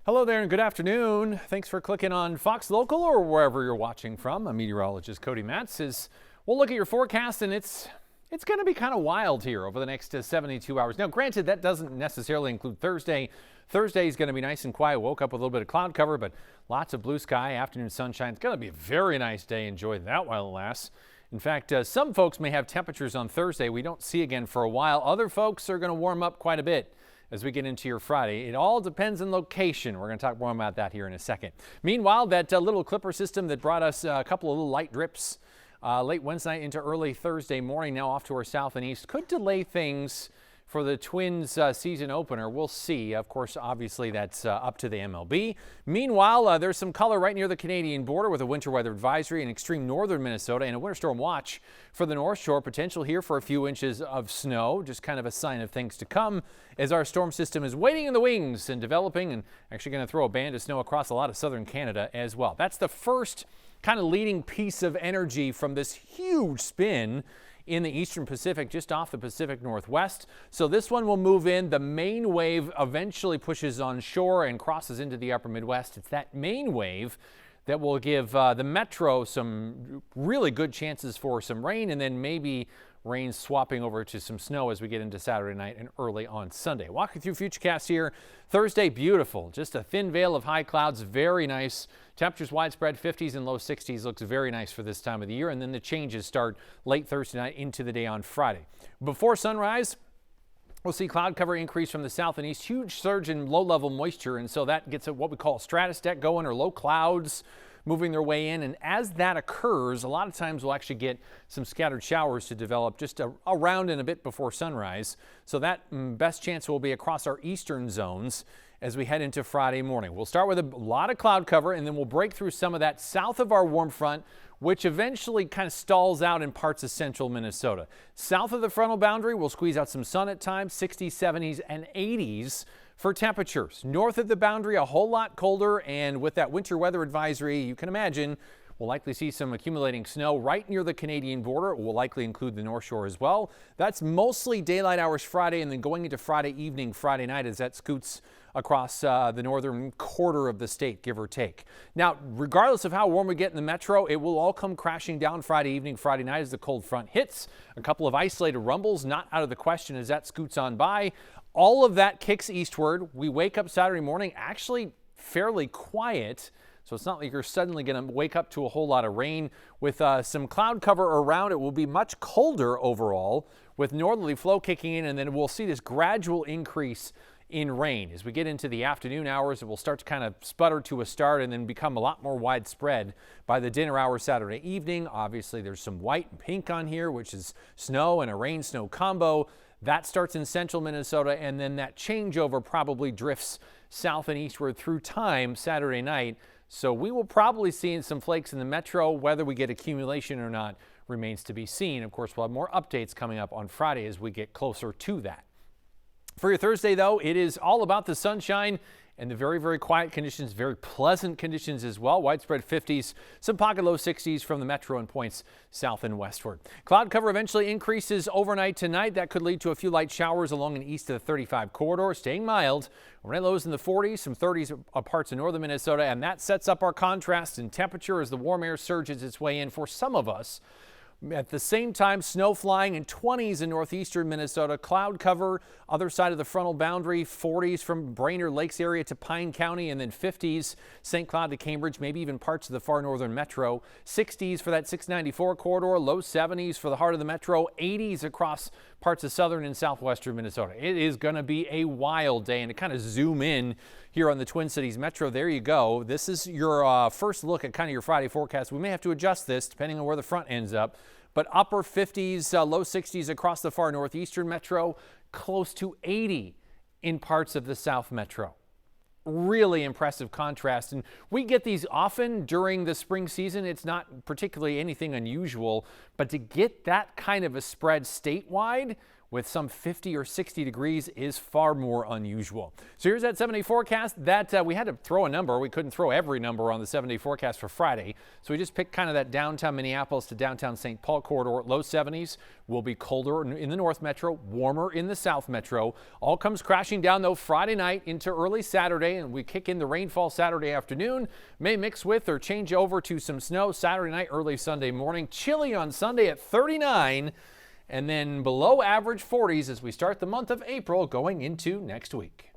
Hello there and good afternoon. Thanks for clicking on Fox Local or wherever you're watching from. I'm meteorologist Cody Matz. We'll look at your forecast, and it's going to be kind of wild here over the next 72 hours. Now, granted, that doesn't necessarily include Thursday. Thursday is going to be nice and quiet. Woke up with a little bit of cloud cover, but lots of blue sky, afternoon sunshine. It's going to be a very nice day. Enjoy that while it lasts. In fact, some folks may have temperatures on Thursday we don't see again for a while. Other folks are going to warm up quite a bit as we get into your Friday. It all depends on location. We're going to talk more about that here in a second. Meanwhile, that little clipper system that brought us a couple of little light drips late Wednesday night into early Thursday morning, now off to our south and east, could delay things for the Twins season opener. We'll see. Of course, obviously that's up to the MLB. Meanwhile, there's some color right near the Canadian border with a winter weather advisory in extreme northern Minnesota and a winter storm watch for the North Shore. Potential here for a few inches of snow, just kind of a sign of things to come as our storm system is waiting in the wings and developing and actually going to throw a band of snow across a lot of southern Canada as well. That's the first kind of leading piece of energy from this huge spin in the eastern Pacific, just off the Pacific Northwest. So this one will move in. The main wave eventually pushes on shore and crosses into the upper Midwest. It's that main wave that will give the metro some really good chances for some rain, and then maybe rain swapping over to some snow as we get into Saturday night and early on Sunday. Walking through Futurecast here. Thursday, beautiful. Just a thin veil of high clouds. Very nice. Temperatures widespread 50s and low 60s. Looks very nice for this time of the year. And then the changes start late Thursday night into the day on Friday. Before sunrise, we'll see cloud cover increase from the south and east. Huge surge in low-level moisture, and so that gets what we call a stratus deck going, or low clouds moving their way in. And as that occurs, a lot of times we'll actually get some scattered showers to develop just around and a bit before sunrise. So that best chance will be across our eastern zones as we head into Friday morning. We'll start with a lot of cloud cover, and then we'll break through some of that south of our warm front, which eventually kind of stalls out in parts of central Minnesota. South of the frontal boundary, we'll squeeze out some sun at times, 60s, 70s, and 80s for temperatures. North of the boundary, a whole lot colder, and with that winter weather advisory, you can imagine we'll likely see some accumulating snow right near the Canadian border. It will likely include the North Shore as well. That's mostly daylight hours Friday, and then going into Friday evening, Friday night, as that scoots across the northern quarter of the state, give or take. Now, regardless of how warm we get in the metro, it will all come crashing down Friday evening, Friday night as the cold front hits. A couple of isolated rumbles not out of the question as that scoots on by. All of that kicks eastward. We wake up Saturday morning actually fairly quiet. So it's not like you're suddenly going to wake up to a whole lot of rain. With some cloud cover around, it will be much colder overall with northerly flow kicking in, and then we'll see this gradual increase in rain. As we get into the afternoon hours, it will start to kind of sputter to a start and then become a lot more widespread by the dinner hour Saturday evening. Obviously, there's some white and pink on here, which is snow and a rain-snow combo. That starts in central Minnesota, and then that changeover probably drifts south and eastward through time Saturday night. So we will probably see some flakes in the metro. Whether we get accumulation or not remains to be seen. Of course, we'll have more updates coming up on Friday as we get closer to that. For your Thursday, though, it is all about the sunshine and the very, very quiet conditions, very pleasant conditions as well. Widespread 50s, some pocket low 60s from the metro and points south and westward. Cloud cover eventually increases overnight tonight. That could lead to a few light showers along and east of the 35 corridor, staying mild. Overnight lows in the 40s, some 30s parts of northern Minnesota, and that sets up our contrast in temperature as the warm air surges its way in for some of us. At the same time, snow flying in 20s in northeastern Minnesota. Cloud cover, other side of the frontal boundary, 40s from Brainerd Lakes area to Pine County, and then 50s St. Cloud to Cambridge, maybe even parts of the far northern metro. 60s for that 694 corridor, low 70s for the heart of the metro, 80s across parts of southern and southwestern Minnesota. It is going to be a wild day, and to kind of zoom in here on the Twin Cities metro, there you go. This is your first look at kind of your Friday forecast. We may have to adjust this depending on where the front ends up, but upper 50s, low 60s across the far northeastern metro, close to 80 in parts of the south metro. Really impressive contrast, and we get these often during the spring season. It's not particularly anything unusual, but to get that kind of a spread statewide with some 50 or 60 degrees is far more unusual. So here's that 7-day forecast. That we had to throw a number. We couldn't throw every number on the 7-day forecast for Friday. So we just picked kind of that downtown Minneapolis to downtown St. Paul corridor. Low 70s. Will be colder in the North Metro, warmer in the South Metro. All comes crashing down, though, Friday night into early Saturday, and we kick in the rainfall Saturday afternoon. May mix with or change over to some snow Saturday night, early Sunday morning. Chilly on Sunday at 39, and then below average 40s as we start the month of April going into next week.